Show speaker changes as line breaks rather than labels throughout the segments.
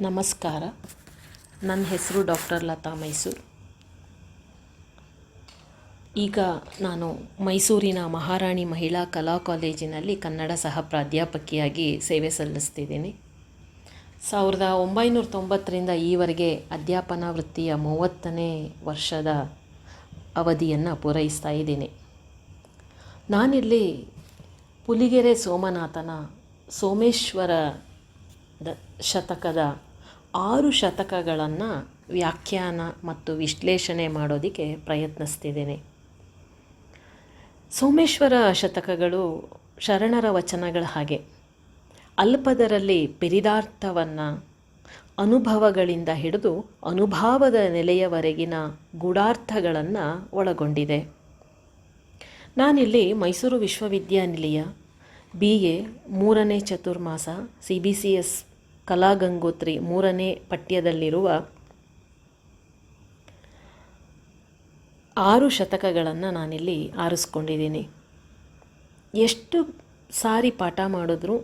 ನಮಸ್ಕಾರ. ನನ್ನ ಹೆಸರು ಡಾಕ್ಟರ್ ಲತಾ ಮೈಸೂರು. ಈಗ ನಾನು ಮೈಸೂರಿನ ಮಹಾರಾಣಿ ಮಹಿಳಾ ಕಲಾ ಕಾಲೇಜಿನಲ್ಲಿ ಕನ್ನಡ ಸಹ ಪ್ರಾಧ್ಯಾಪಕಿಯಾಗಿ ಸೇವೆ ಸಲ್ಲಿಸ್ತಿದ್ದೀನಿ. 1990ರಿಂದ ಈವರೆಗೆ ಅಧ್ಯಾಪನ ವೃತ್ತಿಯ 30ನೇ ವರ್ಷದ ಅವಧಿಯನ್ನು ಪೂರೈಸ್ತಾ ಇದ್ದೀನಿ. ನಾನಿಲ್ಲಿ ಪುಲಿಗೆರೆ ಸೋಮನಾಥನ ಸೋಮೇಶ್ವರ ಶತಕದ 6 ಶತಕಗಳನ್ನು ವ್ಯಾಖ್ಯಾನ ಮತ್ತು ವಿಶ್ಲೇಷಣೆ ಮಾಡೋದಕ್ಕೆ ಪ್ರಯತ್ನಿಸ್ತಿದ್ದೇನೆ. ಸೋಮೇಶ್ವರ ಶತಕಗಳು ಶರಣರ ವಚನಗಳ ಹಾಗೆ ಅಲ್ಪದರಲ್ಲಿ ಪಿರಿದಾರ್ಥವನ್ನು ಅನುಭವಗಳಿಂದ ಹಿಡಿದು ಅನುಭಾವದ ನೆಲೆಯವರೆಗಿನ ಗೂಢಾರ್ಥಗಳನ್ನು ಒಳಗೊಂಡಿದೆ. ನಾನಿಲ್ಲಿ ಮೈಸೂರು ವಿಶ್ವವಿದ್ಯಾನಿಲಯ BA 3ನೇ ಚತುರ್ಮಾಸ CBCS ಕಲಾಗಂಗೋತ್ರಿ 3ನೇ ಪಠ್ಯದಲ್ಲಿರುವ 6 ಶತಕಗಳನ್ನು ನಾನಿಲ್ಲಿ ಆರಿಸ್ಕೊಂಡಿದ್ದೀನಿ. ಎಷ್ಟು ಸಾರಿ ಪಾಠ ಮಾಡಿದ್ರೂ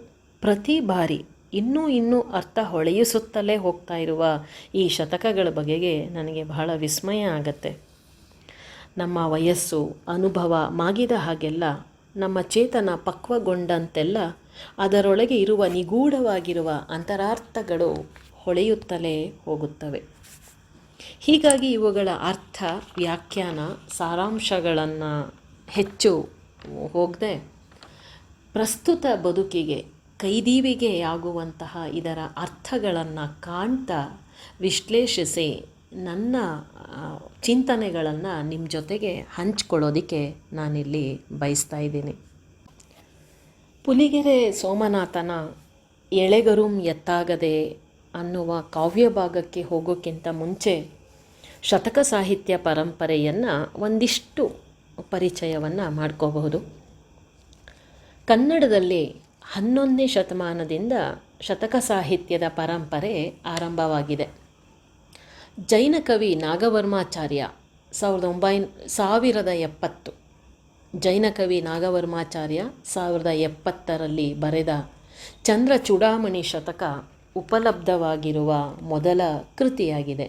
ಪ್ರತಿ ಬಾರಿ ಇನ್ನೂ ಅರ್ಥ ಹೊಳೆಯಿಸುತ್ತಲೇ ಹೋಗ್ತಾ ಇರುವ ಈ ಶತಕಗಳ ಬಗೆಗೆ ನನಗೆ ಬಹಳ ವಿಸ್ಮಯ ಆಗತ್ತೆ. ನಮ್ಮ ವಯಸ್ಸು ಅನುಭವ ಮಾಗಿದ ಹಾಗೆಲ್ಲ ನಮ್ಮ ಚೇತನ ಪಕ್ವಗೊಂಡಂತೆಲ್ಲ ಅದರೊಳಗೆ ಇರುವ ನಿಗೂಢವಾಗಿರುವ ಅಂತರಾರ್ಥಗಳು ಹೊಳೆಯುತ್ತಲೇ ಹೋಗುತ್ತವೆ. ಹೀಗಾಗಿ ಇವುಗಳ ಅರ್ಥ, ವ್ಯಾಖ್ಯಾನ, ಸಾರಾಂಶಗಳನ್ನು ಹೆಚ್ಚು ಹೋಗದೆ ಪ್ರಸ್ತುತ ಬದುಕಿಗೆ ಕೈದೀವಿಗೆಯಾಗುವಂತಹ ಇದರ ಅರ್ಥಗಳನ್ನು ಕಾಣ್ತಾ ವಿಶ್ಲೇಷಿಸಿ ನನ್ನ ಚಿಂತನೆಗಳನ್ನು ನಿಮ್ಮ ಜೊತೆಗೆ ಹಂಚ್ಕೊಳ್ಳೋದಕ್ಕೆ ನಾನಿಲ್ಲಿ ಬಯಸ್ತಾ ಇದ್ದೀನಿ. ಪುಲಿಗೆರೆ ಸೋಮನಾಥನ ಎಳೆಗರುಂ ಎತ್ತಾಗದೆ ಅನ್ನುವ ಕಾವ್ಯ ಭಾಗಕ್ಕೆ ಹೋಗೋಕ್ಕಿಂತ ಮುಂಚೆ ಶತಕ ಸಾಹಿತ್ಯ ಪರಂಪರೆಯನ್ನು ಒಂದಿಷ್ಟು ಪರಿಚಯವನ್ನು ಮಾಡ್ಕೋಬಹುದು. ಕನ್ನಡದಲ್ಲಿ 11ನೇ ಶತಮಾನದಿಂದ ಶತಕ ಸಾಹಿತ್ಯದ ಪರಂಪರೆ ಆರಂಭವಾಗಿದೆ. ಜೈನ ಕವಿ ನಾಗವರ್ಮಾಚಾರ್ಯ 1070 ಜೈನ ಕವಿ ನಾಗವರ್ಮಾಚಾರ್ಯ 1070ರಲ್ಲಿ ಬರೆದ ಚಂದ್ರಚೂಡಾಮಣಿ ಶತಕ ಉಪಲಬ್ಧವಾಗಿರುವ ಮೊದಲ ಕೃತಿಯಾಗಿದೆ.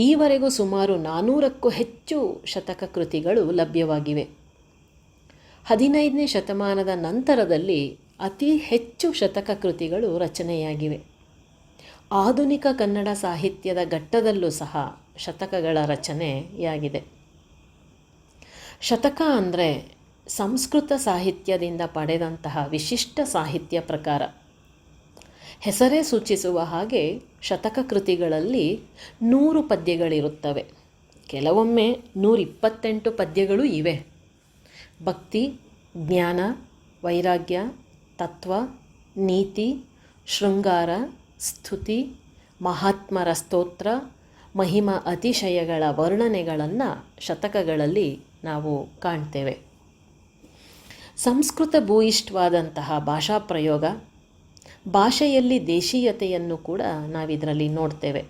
ಈವರೆಗೂ ಸುಮಾರು 400ಕ್ಕೂ ಹೆಚ್ಚು ಶತಕ ಕೃತಿಗಳು ಲಭ್ಯವಾಗಿವೆ. 15ನೇ ಶತಮಾನದ ನಂತರದಲ್ಲಿ ಅತಿ ಹೆಚ್ಚು ಶತಕ ಕೃತಿಗಳು ರಚನೆಯಾಗಿವೆ. ಆಧುನಿಕ ಕನ್ನಡ ಸಾಹಿತ್ಯದ ಘಟ್ಟದಲ್ಲೂ ಸಹ ಶತಕಗಳ ರಚನೆಯಾಗಿದೆ. ಶತಕ ಅಂದರೆ ಸಂಸ್ಕೃತ ಸಾಹಿತ್ಯದಿಂದ ಪಡೆದಂತಹ ವಿಶಿಷ್ಟ ಸಾಹಿತ್ಯ ಪ್ರಕಾರ. ಹೆಸರೇ ಸೂಚಿಸುವ ಹಾಗೆ ಶತಕ ಕೃತಿಗಳಲ್ಲಿ 100 ಪದ್ಯಗಳಿರುತ್ತವೆ. ಕೆಲವೊಮ್ಮೆ 128 ಪದ್ಯಗಳೂ ಇವೆ. ಭಕ್ತಿ, ಜ್ಞಾನ, ವೈರಾಗ್ಯ, ತತ್ವ, ನೀತಿ, ಶೃಂಗಾರ, ಸ್ತುತಿ, ಮಹಾತ್ಮರ ಸ್ತೋತ್ರ, ಮಹಿಮಾ ಅತಿಶಯಗಳ ವರ್ಣನೆಗಳನ್ನು ಶತಕಗಳಲ್ಲಿ ನಾವು ಕಾಣ್ತೇವೆ. ಸಂಸ್ಕೃತ ಭೂಯಿಷ್ಠವಾದಂತಹ ಭಾಷಾ ಪ್ರಯೋಗ, ಭಾಷೆಯಲ್ಲಿ ದೇಶೀಯತೆಯನ್ನು ಕೂಡ ನಾವಿದರಲ್ಲಿ ನೋಡ್ತೇವೆ.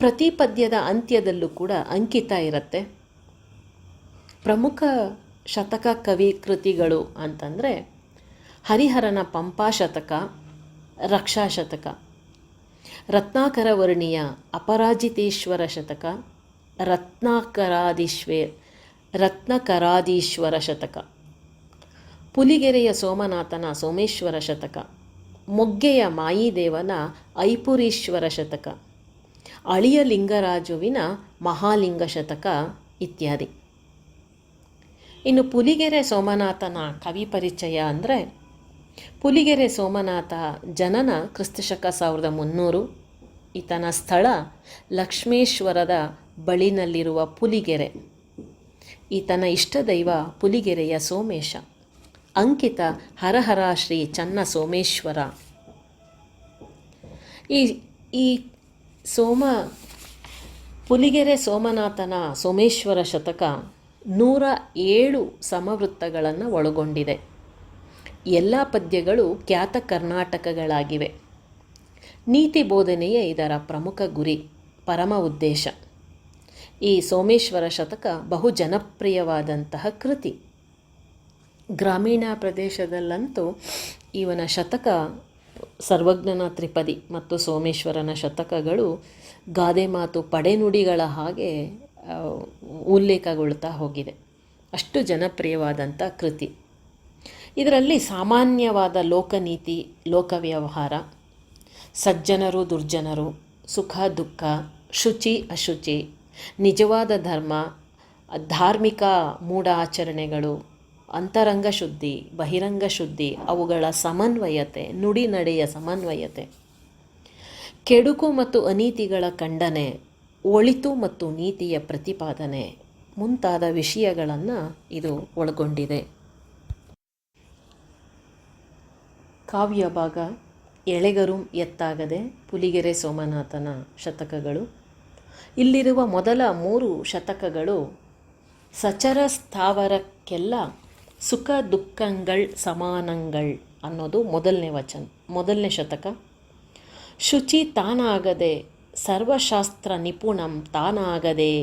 ಪ್ರತಿ ಪದ್ಯದ ಅಂತ್ಯದಲ್ಲೂ ಕೂಡ ಅಂಕಿತ ಇರುತ್ತೆ. ಪ್ರಮುಖ ಶತಕ ಕವಿ ಕೃತಿಗಳು ಅಂತಂದರೆ ಹರಿಹರನ ಪಂಪಾಶತಕ, ರಕ್ಷಾಶತಕ, ರತ್ನಾಕರ ವರ್ಣಿಯ ಅಪರಾಜಿತೇಶ್ವರ ಶತಕ, ರತ್ನಕರಾದೀಶ್ವರ ಶತಕ, ಪುಲಿಗೆರೆಯ ಸೋಮನಾಥನ ಸೋಮೇಶ್ವರ ಶತಕ, ಮೊಗ್ಗೆಯ ಮಾಯಿದೇವನ ಐಪುರೀಶ್ವರ ಶತಕ, ಅಳಿಯ ಲಿಂಗರಾಜುವಿನ ಮಹಾಲಿಂಗ ಶತಕ ಇತ್ಯಾದಿ. ಇನ್ನು ಪುಲಿಗೆರೆ ಸೋಮನಾಥನ ಕವಿ ಪರಿಚಯ ಅಂದರೆ ಪುಲಿಗೆರೆ ಸೋಮನಾಥ ಜನನ ಕ್ರಿಸ್ತಶಕ 1300. ಈತನ ಸ್ಥಳ ಲಕ್ಷ್ಮೇಶ್ವರದ ಬಳಿನಲ್ಲಿರುವ ಪುಲಿಗೆರೆ. ಈತನ ಇಷ್ಟದೈವ ಪುಲಿಗೆರೆಯ ಸೋಮೇಶ. ಅಂಕಿತ ಹರಹರ ಶ್ರೀ ಚನ್ನ ಸೋಮೇಶ್ವರ. ಈ ಪುಲಿಗೆರೆ ಸೋಮನಾಥನ ಸೋಮೇಶ್ವರ ಶತಕ 107 ಸಮವೃತ್ತಗಳನ್ನು ಒಳಗೊಂಡಿದೆ. ಎಲ್ಲ ಪದ್ಯಗಳು ಖ್ಯಾತ ಕರ್ನಾಟಕಗಳಾಗಿವೆ. ನೀತಿ ಬೋಧನೆಯೇ ಇದರ ಪ್ರಮುಖ ಗುರಿ, ಪರಮ ಉದ್ದೇಶ. ಈ ಸೋಮೇಶ್ವರ ಶತಕ ಬಹು ಜನಪ್ರಿಯವಾದಂತಹ ಕೃತಿ. ಗ್ರಾಮೀಣ ಪ್ರದೇಶದಲ್ಲಂತೂ ಇವನ ಶತಕ ಸರ್ವಜ್ಞನ ತ್ರಿಪದಿ ಮತ್ತು ಸೋಮೇಶ್ವರನ ಶತಕಗಳು ಗಾದೆ ಮಾತು ಪಡೆನುಡಿಗಳ ಹಾಗೆ ಉಲ್ಲೇಖಗೊಳ್ತಾ ಹೋಗಿದೆ. ಅಷ್ಟು ಜನಪ್ರಿಯವಾದಂಥ ಕೃತಿ. ಇದರಲ್ಲಿ ಸಾಮಾನ್ಯವಾದ ಲೋಕನೀತಿ, ಲೋಕವ್ಯವಹಾರ, ಸಜ್ಜನರು ದುರ್ಜನರು, ಸುಖ ದುಃಖ, ಶುಚಿ ಅಶುಚಿ, ನಿಜವಾದ ಧರ್ಮ, ಧಾರ್ಮಿಕ ಮೂಢ ಆಚರಣೆಗಳು, ಅಂತರಂಗ ಶುದ್ಧಿ, ಬಹಿರಂಗ ಶುದ್ಧಿ, ಅವುಗಳ ಸಮನ್ವಯತೆ, ನುಡಿನಡೆಯ ಸಮನ್ವಯತೆ, ಕೆಡುಕು ಮತ್ತು ಅನೀತಿಗಳ ಖಂಡನೆ, ಒಳಿತು ಮತ್ತು ನೀತಿಯ ಪ್ರತಿಪಾದನೆ ಮುಂತಾದ ವಿಷಯಗಳನ್ನು ಇದು ಒಳಗೊಂಡಿದೆ. ಕಾವ್ಯ ಭಾಗ ಎಳೆಗರು ಎತ್ತಾಗದೆ, ಪುಲಿಗೆರೆ ಸೋಮನಾಥನ ಶತಕಗಳು. ಇಲ್ಲಿರುವ ಮೊದಲ 3 ಶತಕಗಳು ಸಚರ ಸ್ಥಾವರಕ್ಕೆಲ್ಲ ಸುಖ ದುಃಖಗಳ್ ಸಮಾನಗಳ್ ಅನ್ನೋದು ಮೊದಲನೇ ಶತಕ. ಶುಚಿ ತಾನಾಗದೆ ಸರ್ವಶಾಸ್ತ್ರ ನಿಪುಣಂ ತಾನಾಗದೆ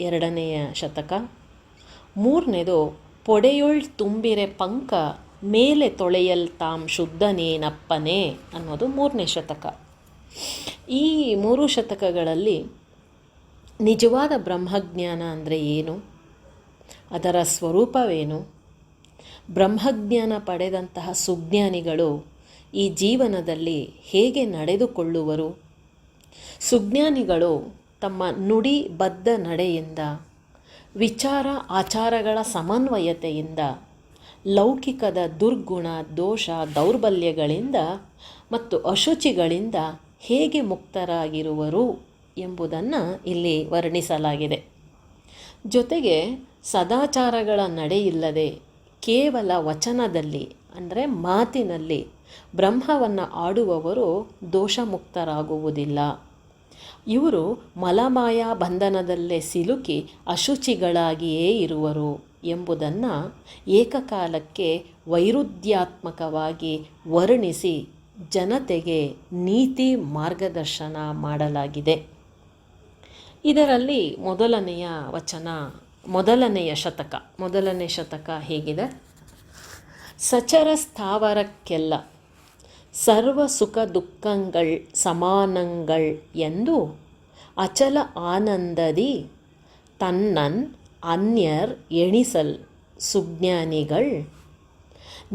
ಎರಡನೆಯ ಶತಕ. ಮೂರನೇದು ಪೊಡೆಯೊಳ್ ತುಂಬಿರೆ ಪಂಕ ಮೇಲೆ ತೊಳೆಯಲ್ ತಾಂ ಶುದ್ಧನೇನಪ್ಪನೇ ಅನ್ನೋದು 3ನೇ ಶತಕ. ಈ 3 ಶತಕಗಳಲ್ಲಿ ನಿಜವಾದ ಬ್ರಹ್ಮಜ್ಞಾನ ಅಂದರೆ ಏನು, ಅದರ ಸ್ವರೂಪವೇನು, ಬ್ರಹ್ಮಜ್ಞಾನ ಪಡೆದಂತಹ ಸುಜ್ಞಾನಿಗಳು ಈ ಜೀವನದಲ್ಲಿ ಹೇಗೆ ನಡೆದುಕೊಳ್ಳುವರು, ಸುಜ್ಞಾನಿಗಳು ತಮ್ಮ ನುಡಿ ಬದ್ಧ ನಡೆಯಿಂದ, ವಿಚಾರ ಆಚಾರಗಳ ಸಮನ್ವಯತೆಯಿಂದ, ಲೌಕಿಕದ ದುರ್ಗುಣ ದೋಷ ದೌರ್ಬಲ್ಯಗಳಿಂದ ಮತ್ತು ಅಶುಚಿಗಳಿಂದ ಹೇಗೆ ಮುಕ್ತರಾಗಿರುವರು ಎಂಬುದನ್ನು ಇಲ್ಲಿ ವರ್ಣಿಸಲಾಗಿದೆ. ಜೊತೆಗೆ ಸದಾಚಾರಗಳ ನಡೆಯಿಲ್ಲದೆ ಕೇವಲ ವಚನದಲ್ಲಿ ಅಂದರೆ ಮಾತಿನಲ್ಲಿ ಬ್ರಹ್ಮವನ್ನು ಆಡುವವರು ದೋಷಮುಕ್ತರಾಗುವುದಿಲ್ಲ. ಇವರು ಮಲಮಾಯ ಬಂಧನದಲ್ಲೇ ಸಿಲುಕಿ ಅಶುಚಿಗಳಾಗಿಯೇ ಇರುವರು ಎಂಬುದನ್ನು ಏಕಕಾಲಕ್ಕೆ ವೈರುಧ್ಯಾತ್ಮಕವಾಗಿ ವರ್ಣಿಸಿ ಜನತೆಗೆ ನೀತಿ ಮಾರ್ಗದರ್ಶನ ಮಾಡಲಾಗಿದೆ. ಇದರಲ್ಲಿ ಮೊದಲನೇ ಶತಕ ಹೇಗಿದೆ: ಸಚರ ಸ್ಥಾವರಕ್ಕೆಲ್ಲ ಸರ್ವ ಸುಖ ದುಃಖಗಳ್ ಸಮಾನಗಳ್ ಎಂದು ಅಚಲ ಆನಂದದಿ ತನ್ನನ್ ಅನ್ಯರ್ ಎಣಿಸಲ್ ಸುಜ್ಞಾನಿಗಳ್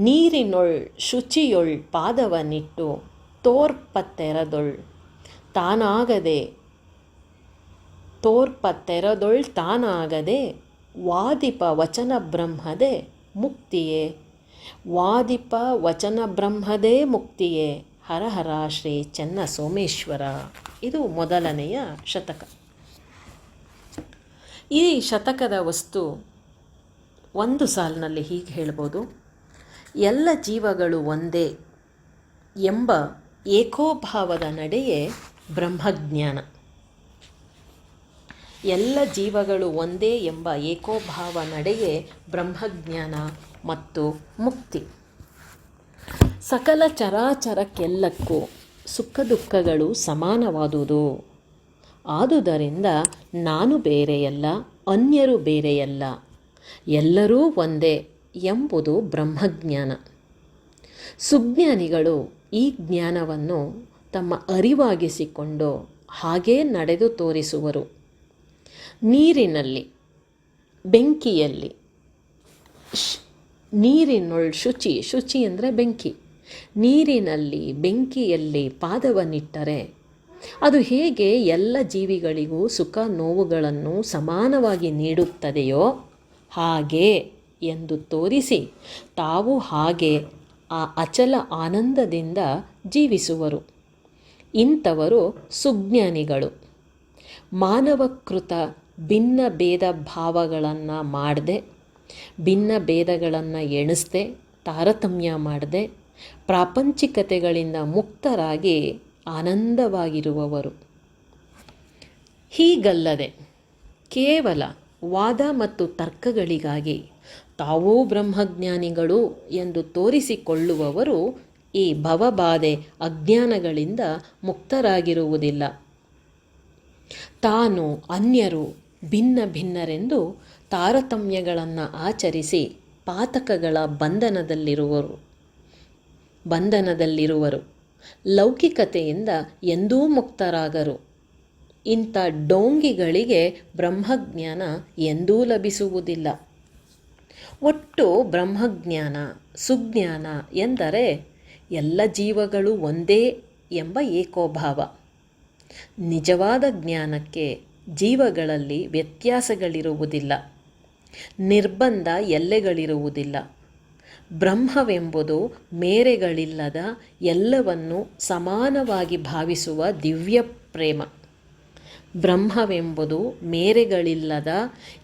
ನೀರಿನೊಳ್ ಶುಚಿಯೊಳ್ ಪಾದವನಿಟ್ಟು ತೋರ್ಪತ್ತೆರದೊಳ್ ತಾನಾಗದೆ ವಾದಿಪ ವಚನ ಬ್ರಹ್ಮದೇ ಮುಕ್ತಿಯೇ ಹರ ಹರ ಶ್ರೀ ಚೆನ್ನ ಸೋಮೇಶ್ವರ. ಇದು ಮೊದಲನೆಯ ಶತಕ. ಈ ಶತಕದ ವಸ್ತು ಒಂದು ಸಾಲಿನಲ್ಲಿ ಹೀಗೆ ಹೇಳ್ಬೋದು: ಎಲ್ಲ ಜೀವಗಳು ಒಂದೇ ಎಂಬ ಏಕೋಭಾವದ ನಡೆಯೇ ಬ್ರಹ್ಮಜ್ಞಾನ. ಎಲ್ಲ ಜೀವಗಳು ಒಂದೇ ಎಂಬ ಏಕೋಭಾವ ನಡೆಯೇ ಬ್ರಹ್ಮಜ್ಞಾನ ಮತ್ತು ಮುಕ್ತಿ. ಸಕಲ ಚರಾಚರಕ್ಕೆಲ್ಲಕ್ಕೂ ಸುಖ ದುಃಖಗಳು ಸಮಾನವಾದುದು. ಆದುದರಿಂದ ನಾನು ಬೇರೆಯಲ್ಲ, ಅನ್ಯರು ಬೇರೆಯಲ್ಲ, ಎಲ್ಲರೂ ಒಂದೇ ಎಂಬುದು ಬ್ರಹ್ಮಜ್ಞಾನ. ಸುಜ್ಞಾನಿಗಳು ಈ ಜ್ಞಾನವನ್ನು ತಮ್ಮ ಅರಿವಾಗಿಸಿಕೊಂಡು ಹಾಗೇ ನಡೆದು ತೋರಿಸುವರು. ನೀರಿನಲ್ಲಿ, ಬೆಂಕಿಯಲ್ಲಿ, ನೀರಿನೊಳ್ ಶುಚಿ ಅಂದರೆ ಬೆಂಕಿ, ನೀರಿನಲ್ಲಿ ಬೆಂಕಿಯಲ್ಲಿ ಪಾದವನ್ನಿಟ್ಟರೆ ಅದು ಹೇಗೆ ಎಲ್ಲ ಜೀವಿಗಳಿಗೂ ಸುಖ ನೋವುಗಳನ್ನು ಸಮಾನವಾಗಿ ನೀಡುತ್ತದೆಯೋ ಹಾಗೆ ಎಂದು ತೋರಿಸಿ ತಾವು ಹಾಗೆ ಆ ಅಚಲ ಆನಂದದಿಂದ ಜೀವಿಸುವರು. ಇಂಥವರು ಸುಜ್ಞಾನಿಗಳು. ಮಾನವಕೃತ ಭಿನ್ನ ಭೇದ ಭಾವಗಳನ್ನು ಮಾಡದೆ, ಭಿನ್ನ ಭೇದಗಳನ್ನು ಎಣಿಸದೆ, ತಾರತಮ್ಯ ಮಾಡದೆ, ಪ್ರಾಪಂಚಿಕತೆಗಳಿಂದ ಮುಕ್ತರಾಗಿ ಆನಂದವಾಗಿರುವವರು. ಹೀಗಲ್ಲದೆ ಕೇವಲ ವಾದ ಮತ್ತು ತರ್ಕಗಳಿಗಾಗಿ ತಾವೂ ಬ್ರಹ್ಮಜ್ಞಾನಿಗಳು ಎಂದು ತೋರಿಸಿಕೊಳ್ಳುವವರು ಈ ಭವಬಾಧೆ ಅಜ್ಞಾನಗಳಿಂದ ಮುಕ್ತರಾಗಿರುವುದಿಲ್ಲ. ತಾನು ಅನ್ಯರು ಭಿನ್ನರೆಂದು ತಾರತಮ್ಯಗಳನ್ನು ಆಚರಿಸಿ ಪಾತಕಗಳ ಬಂಧನದಲ್ಲಿರುವರು. ಲೌಕಿಕತೆಯಿಂದ ಎಂದೂ ಮುಕ್ತರಾಗರು. ಇಂಥ ಡೋಂಗಿಗಳಿಗೆ ಬ್ರಹ್ಮಜ್ಞಾನ ಎಂದೂ ಲಭಿಸುವುದಿಲ್ಲ. ಒಟ್ಟು ಬ್ರಹ್ಮಜ್ಞಾನ, ಸುಜ್ಞಾನ ಎಂದರೆ ಎಲ್ಲ ಜೀವಗಳು ಒಂದೇ ಎಂಬ ಏಕೋಭಾವ. ನಿಜವಾದ ಜ್ಞಾನಕ್ಕೆ ಜೀವಗಳಲ್ಲಿ ವ್ಯತ್ಯಾಸಗಳಿರುವುದಿಲ್ಲ, ನಿರ್ಬಂಧ ಎಲ್ಲೆಗಳಿರುವುದಿಲ್ಲ. ಬ್ರಹ್ಮವೆಂಬುದು ಮೇರೆಗಳಿಲ್ಲದ ಎಲ್ಲವನ್ನು ಸಮಾನವಾಗಿ ಭಾವಿಸುವ ದಿವ್ಯ ಪ್ರೇಮ. ಬ್ರಹ್ಮವೆಂಬುದು ಮೇರೆಗಳಿಲ್ಲದ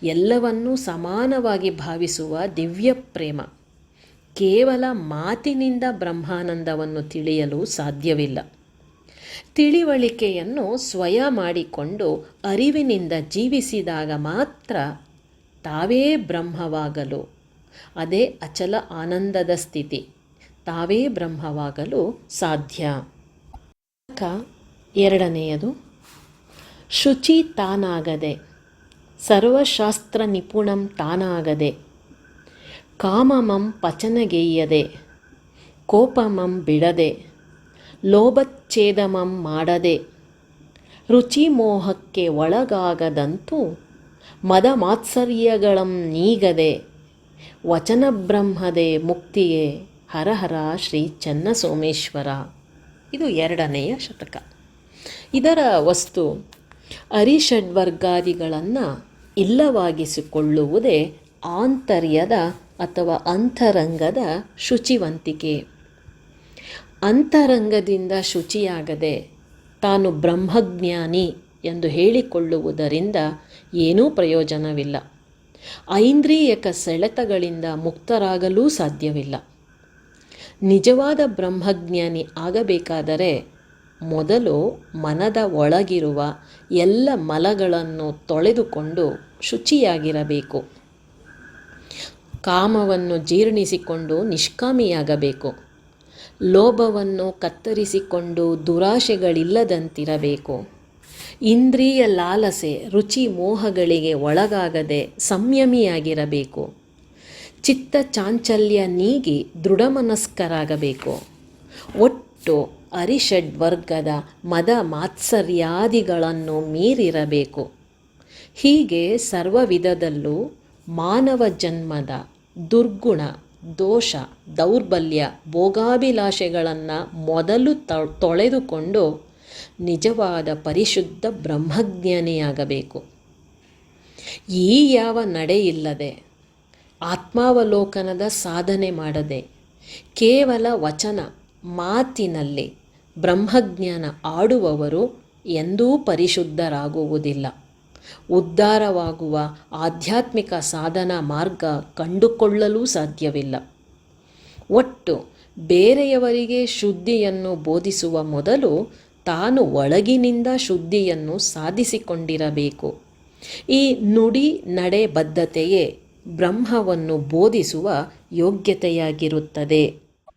ಎಲ್ಲವನ್ನೂ ಸಮಾನವಾಗಿ ಭಾವಿಸುವ ದಿವ್ಯ ಪ್ರೇಮ. ಕೇವಲ ಮಾತಿನಿಂದ ಬ್ರಹ್ಮಾನಂದವನ್ನು ತಿಳಿಯಲು ಸಾಧ್ಯವಿಲ್ಲ. ತಿಳಿವಳಿಕೆಯನ್ನು ಸ್ವಯ ಮಾಡಿಕೊಂಡು ಅರಿವಿನಿಂದ ಜೀವಿಸಿದಾಗ ಮಾತ್ರ ತಾವೇ ಬ್ರಹ್ಮವಾಗಲು, ಅದೇ ಅಚಲ ಆನಂದದ ಸ್ಥಿತಿ, ತಾವೇ ಬ್ರಹ್ಮವಾಗಲು ಸಾಧ್ಯ. ಎರಡನೆಯದು, ಶುಚಿ ತಾನಾಗದೆ, ಸರ್ವಶಾಸ್ತ್ರ ನಿಪುಣಂ ತಾನಾಗದೆ, ಕಾಮಮಂ ಪಚನಗೆಯ್ಯದೆ, ಕೋಪಮಂ ಬಿಡದೆ, ಲೋಭಚ್ಛೇದಮಂ ಮಾಡದೆ, ರುಚಿಮೋಹಕ್ಕೆ ಒಳಗಾಗದಂತೂ ಮದ ಮಾತ್ಸರ್ಯಗಳಂ ನೀಗದೆ, ವಚನ ಬ್ರಹ್ಮದೆ ಮುಕ್ತಿಯೇ ಹರಹರ ಶ್ರೀ ಚೆನ್ನಸೋಮೇಶ್ವರ. ಇದು ಎರಡನೆಯ ಶತಕ. ಇದರ ವಸ್ತು ಅರಿಷಡ್ವರ್ಗಾದಿಗಳನ್ನು ಇಲ್ಲವಾಗಿಸಿಕೊಳ್ಳುವುದೇ ಆಂತರ್ಯದ ಅಥವಾ ಅಂತರಂಗದ ಶುಚಿವಂತಿಕೆ. ಅಂತರಂಗದಿಂದ ಶುಚಿಯಾಗದೆ ತಾನು ಬ್ರಹ್ಮಜ್ಞಾನಿ ಎಂದು ಹೇಳಿಕೊಳ್ಳುವುದರಿಂದ ಏನೂ ಪ್ರಯೋಜನವಿಲ್ಲ. ಐಂದ್ರಿಯಕ ಸೆಳೆತಗಳಿಂದ ಮುಕ್ತರಾಗಲೂ ಸಾಧ್ಯವಿಲ್ಲ. ನಿಜವಾದ ಬ್ರಹ್ಮಜ್ಞಾನಿ ಆಗಬೇಕಾದರೆ ಮೊದಲು ಮನದ ಒಳಗಿರುವ ಎಲ್ಲ ಮಲಗಳನ್ನು ತೊಳೆದುಕೊಂಡು ಶುಚಿಯಾಗಿರಬೇಕು. ಕಾಮವನ್ನು ಜೀರ್ಣಿಸಿಕೊಂಡು ನಿಷ್ಕಾಮಿಯಾಗಬೇಕು. ಲೋಭವನ್ನು ಕತ್ತರಿಸಿಕೊಂಡು ದುರಾಶೆಗಳಿಲ್ಲದಂತಿರಬೇಕು. ಇಂದ್ರಿಯ ಲಾಲಸೆ, ರುಚಿ ಮೋಹಗಳಿಗೆ ಒಳಗಾಗದೆ ಸಂಯಮಿಯಾಗಿರಬೇಕು. ಚಿತ್ತ ಚಾಂಚಲ್ಯ ನೀಗಿ ದೃಢಮನಸ್ಕರಾಗಬೇಕು. ಒಟ್ಟು ಅರಿಷಡ್ವರ್ಗದ ಮದ ಮಾತ್ಸರ್ಯಾದಿಗಳನ್ನು ಮೀರಿರಬೇಕು. ಹೀಗೆ ಸರ್ವ ವಿಧದಲ್ಲೂ ಮಾನವ ಜನ್ಮದ ದುರ್ಗುಣ, ದೋಷ, ದೌರ್ಬಲ್ಯ, ಭೋಗಾಭಿಲಾಷೆಗಳನ್ನು ಮೊದಲು ತೊಳೆದುಕೊಂಡು ನಿಜವಾದ ಪರಿಶುದ್ಧ ಬ್ರಹ್ಮಜ್ಞಾನಿಯಾಗಬೇಕು. ಈ ಯಾವ ನಡೆಯಿಲ್ಲದೆ, ಆತ್ಮಾವಲೋಕನದ ಸಾಧನೆ ಮಾಡದೆ, ಕೇವಲ ವಚನ ಮಾತಿನಲ್ಲಿ ಬ್ರಹ್ಮಜ್ಞಾನ ಆಡುವವರು ಎಂದೂ ಪರಿಶುದ್ಧರಾಗುವುದಿಲ್ಲ. ಉದ್ಧಾರವಾಗುವ ಆಧ್ಯಾತ್ಮಿಕ ಸಾಧನಾ ಮಾರ್ಗ ಕಂಡುಕೊಳ್ಳಲೂ ಸಾಧ್ಯವಿಲ್ಲ. ಒಟ್ಟು ಬೇರೆಯವರಿಗೆ ಶುದ್ಧಿಯನ್ನು ಬೋಧಿಸುವ ಮೊದಲು ತಾನು ಒಳಗಿನಿಂದ ಶುದ್ಧಿಯನ್ನು ಸಾಧಿಸಿಕೊಂಡಿರಬೇಕು. ಈ ನುಡಿ ನಡೆ ಬದ್ಧತೆಯೇ ಬ್ರಹ್ಮವನ್ನು ಬೋಧಿಸುವ ಯೋಗ್ಯತೆಯಾಗಿರುತ್ತದೆ.